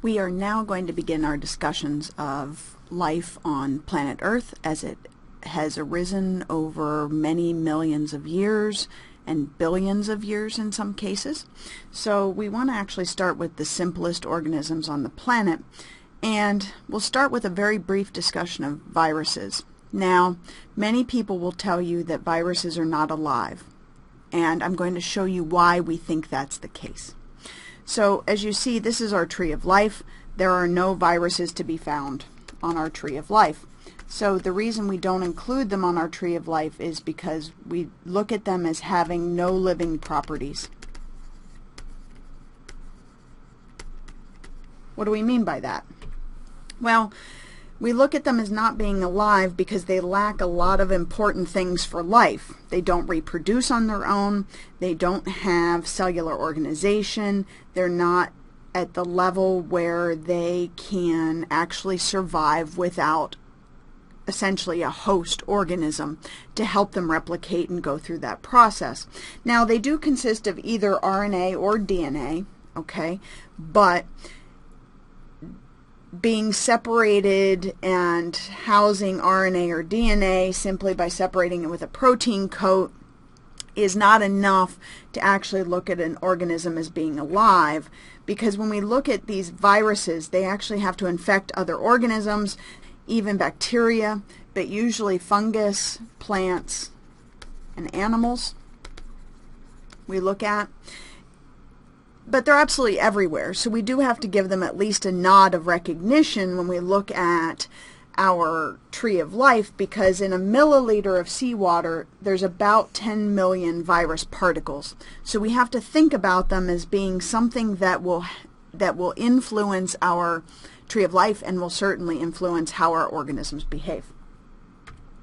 We are now going to begin our discussions of life on planet Earth as it has arisen over many millions of years and billions of years in some cases. So we want to actually start with the simplest organisms on the planet, and we'll start with a very brief discussion of viruses. Now, many people will tell you that viruses are not alive, and I'm going to show you why we think that's the case. So as you see, this is our tree of life. There are no viruses to be found on our tree of life. So the reason we don't include them on our tree of life is because we look at them as having no living properties. What do we mean by that? Well, we look at them as not being alive because they lack a lot of important things for life. They don't reproduce on their own. They don't have cellular organization. They're not at the level where they can actually survive without essentially a host organism to help them replicate and go through that process. Now, they do consist of either RNA or DNA, okay, but being separated and housing RNA or DNA simply by separating it with a protein coat is not enough to actually look at an organism as being alive, because when we look at these viruses, they actually have to infect other organisms, even bacteria, but usually fungus, plants, and animals we look at. But they're absolutely everywhere, so we do have to give them at least a nod of recognition when we look at our tree of life, because in a milliliter of seawater there's about 10 million virus particles. So we have to think about them as being something that will influence our tree of life and will certainly influence how our organisms behave.